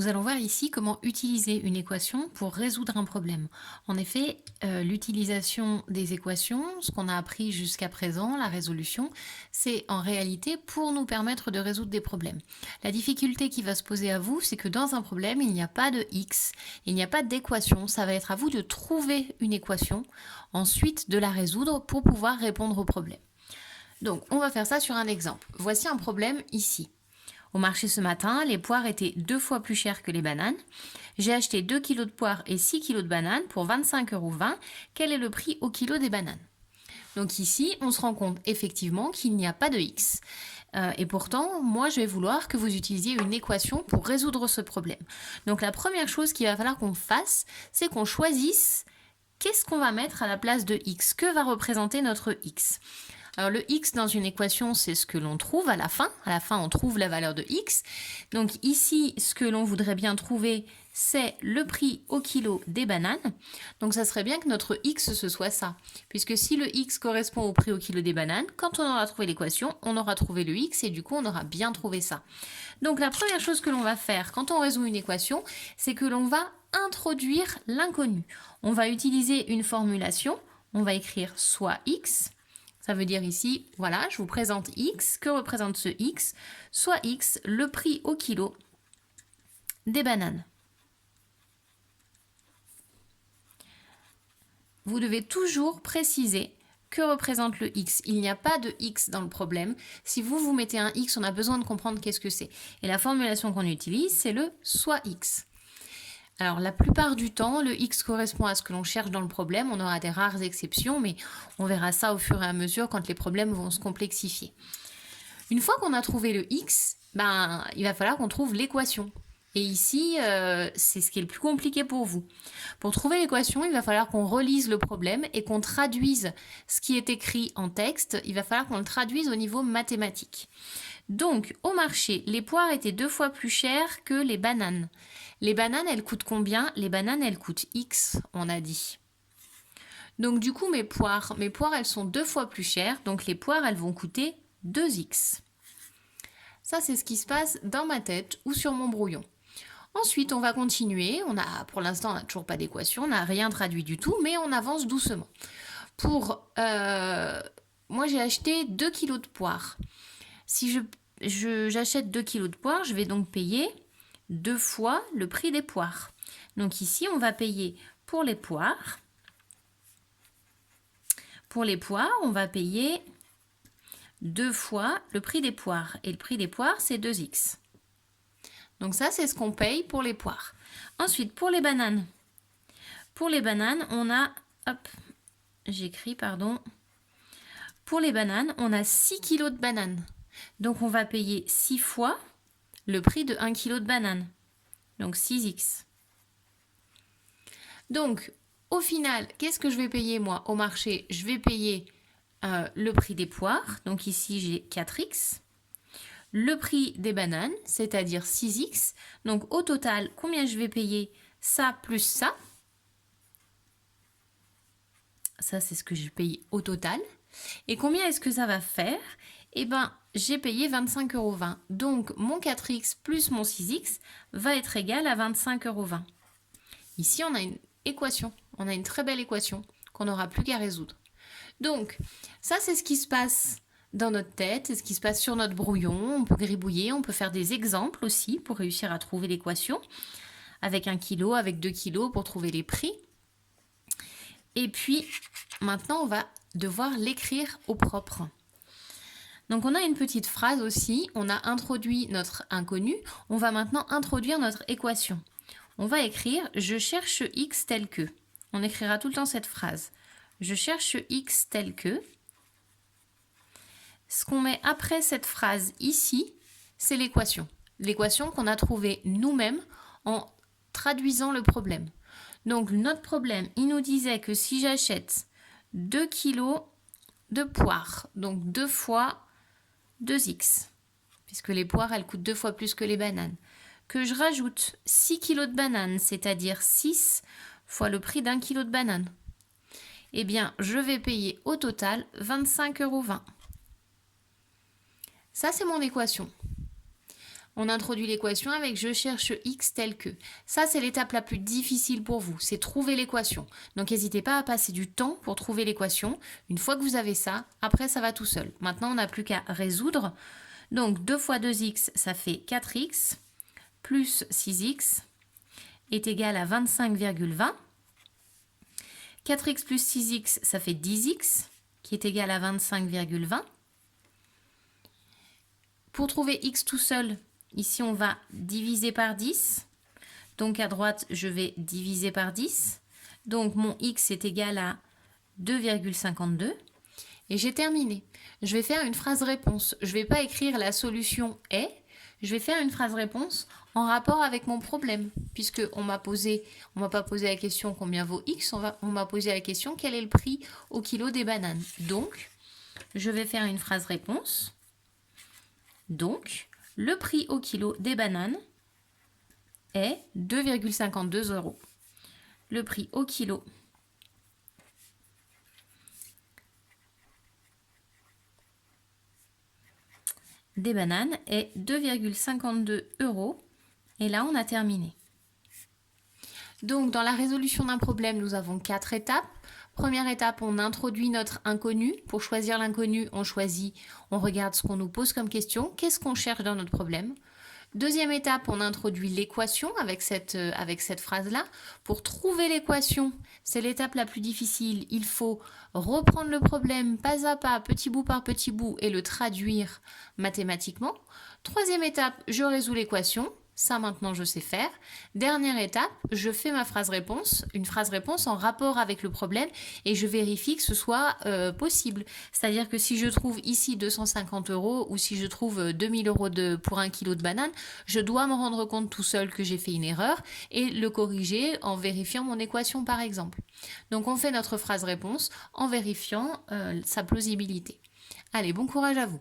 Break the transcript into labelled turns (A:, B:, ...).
A: Nous allons voir ici comment utiliser une équation pour résoudre un problème. En effet, l'utilisation des équations, ce qu'on a appris jusqu'à présent, la résolution, c'est en réalité pour nous permettre de résoudre des problèmes. La difficulté qui va se poser à vous, c'est que dans un problème, il n'y a pas de x, il n'y a pas d'équation. Ça va être à vous de trouver une équation, ensuite de la résoudre pour pouvoir répondre au problème. Donc, on va faire ça sur un exemple. Voici un problème ici. Au marché ce matin, les poires étaient 2 fois plus chères que les bananes. J'ai acheté 2 kg de poires et 6 kg de bananes pour 25,20 €. Quel est le prix au kilo des bananes? Donc ici, on se rend compte effectivement qu'il n'y a pas de x. Et pourtant, moi, je vais vouloir que vous utilisiez une équation pour résoudre ce problème. Donc la première chose qu'il va falloir qu'on fasse, c'est qu'on choisisse qu'est-ce qu'on va mettre à la place de x. Que va représenter notre x? Alors le x dans une équation, c'est ce que l'on trouve à la fin. À la fin, on trouve la valeur de x. Donc ici, ce que l'on voudrait bien trouver, c'est le prix au kilo des bananes. Donc ça serait bien que notre x, ce soit ça. Puisque si le x correspond au prix au kilo des bananes, quand on aura trouvé l'équation, on aura trouvé le x et du coup, on aura bien trouvé ça. Donc la première chose que l'on va faire quand on résout une équation, c'est que l'on va introduire l'inconnu. On va utiliser une formulation. On va écrire soit x. Ça veut dire ici, voilà, je vous présente x. Que représente ce x? Soit x, le prix au kilo des bananes. Vous devez toujours préciser que représente le x. Il n'y a pas de x dans le problème. Si vous mettez un x, on a besoin de comprendre qu'est-ce que c'est. Et la formulation qu'on utilise, c'est le soit x. Alors la plupart du temps, le x correspond à ce que l'on cherche dans le problème. On aura des rares exceptions, mais on verra ça au fur et à mesure quand les problèmes vont se complexifier. Une fois qu'on a trouvé le x, il va falloir qu'on trouve l'équation. Et ici, c'est ce qui est le plus compliqué pour vous. Pour trouver l'équation, il va falloir qu'on relise le problème et qu'on traduise ce qui est écrit en texte. Il va falloir qu'on le traduise au niveau mathématique. Donc, au marché, les poires étaient 2 fois plus chères que les bananes. Les bananes, elles coûtent combien? Les bananes, elles coûtent x, on a dit. Donc, du coup, mes poires, elles sont 2 fois plus chères. Donc, les poires, elles vont coûter 2x. Ça, c'est ce qui se passe dans ma tête ou sur mon brouillon. Ensuite, on va continuer. Pour l'instant, on n'a toujours pas d'équation. On n'a rien traduit du tout, mais on avance doucement. Moi, j'ai acheté 2 kg de poires. Si j'achète 2 kg de poires, je vais donc payer 2 fois le prix des poires. Donc ici, on va payer pour les poires. Pour les poires, on va payer 2 fois le prix des poires. Et le prix des poires, c'est 2x. Donc ça, c'est ce qu'on paye pour les poires. Ensuite, pour les bananes. Pour les bananes, on a... Hop, j'écris, pardon. Pour les bananes, on a 6 kg de bananes. Donc on va payer 6 fois le prix de 1 kg de bananes. Donc 6x. Donc, au final, qu'est-ce que je vais payer moi au marché? Je vais payer le prix des poires. Donc ici, j'ai 4x. Le prix des bananes, c'est-à-dire 6x. Donc au total, combien je vais payer? Ça plus ça. Ça, c'est ce que j'ai payé au total. Et combien est-ce que ça va faire? Eh bien, j'ai payé 25,20 €. Donc, mon 4x plus mon 6x va être égal à 25,20 €. Ici, on a une équation. On a une très belle équation qu'on n'aura plus qu'à résoudre. Donc, ça, c'est ce qui se passe dans notre tête, c'est ce qui se passe sur notre brouillon. On peut gribouiller, on peut faire des exemples aussi pour réussir à trouver l'équation. Avec 1 kg, avec 2 kg pour trouver les prix. Et puis, maintenant, on va devoir l'écrire au propre. Donc, on a une petite phrase aussi. On a introduit notre inconnu. On va maintenant introduire notre équation. On va écrire « Je cherche x tel que ». On écrira tout le temps cette phrase. « Je cherche x tel que ». Ce qu'on met après cette phrase ici, c'est l'équation. L'équation qu'on a trouvée nous-mêmes en traduisant le problème. Donc, notre problème, il nous disait que si j'achète 2 kg de poires, donc 2 fois 2x, puisque les poires, elles coûtent 2 fois plus que les bananes, que je rajoute 6 kg de bananes, c'est-à-dire 6 fois le prix d'1 kg de bananes, eh bien, je vais payer au total 25,20 €. Ça, c'est mon équation. on introduit l'équation avec je cherche x tel que. Ça, c'est l'étape la plus difficile pour vous, c'est trouver l'équation. Donc, n'hésitez pas à passer du temps pour trouver l'équation. Une fois que vous avez ça, après, ça va tout seul. Maintenant, on n'a plus qu'à résoudre. Donc, 2 fois 2x, ça fait 4x, plus 6x est égal à 25,20. 4x plus 6x, ça fait 10x, qui est égal à 25,20. Pour trouver x tout seul, ici, on va diviser par 10. Donc, à droite, je vais diviser par 10. Donc, mon x est égal à 2,52. Et j'ai terminé. Je vais faire une phrase réponse. Je ne vais pas écrire la solution est. Je vais faire une phrase réponse en rapport avec mon problème. Puisque on m'a pas posé la question combien vaut x, on m'a posé la question quel est le prix au kilo des bananes. Donc, je vais faire une phrase réponse. Donc, le prix au kilo des bananes est 2,52 €. Le prix au kilo des bananes est 2,52 €. Et là, on a terminé. Donc, dans la résolution d'un problème, nous avons 4 étapes. Première étape, on introduit notre inconnu. Pour choisir l'inconnu, on regarde ce qu'on nous pose comme question. Qu'est-ce qu'on cherche dans notre problème? Deuxième étape, on introduit l'équation avec cette phrase-là. Pour trouver l'équation, c'est l'étape la plus difficile. Il faut reprendre le problème pas à pas, petit bout par petit bout, et le traduire mathématiquement. Troisième étape, je résous l'équation. Ça, maintenant, je sais faire. Dernière étape, je fais ma phrase réponse, une phrase réponse en rapport avec le problème et je vérifie que ce soit possible. C'est-à-dire que si je trouve ici 250 € ou si je trouve 2000 € pour 1 kilo de banane, je dois me rendre compte tout seul que j'ai fait une erreur et le corriger en vérifiant mon équation, par exemple. Donc, on fait notre phrase réponse en vérifiant sa plausibilité. Allez, bon courage à vous!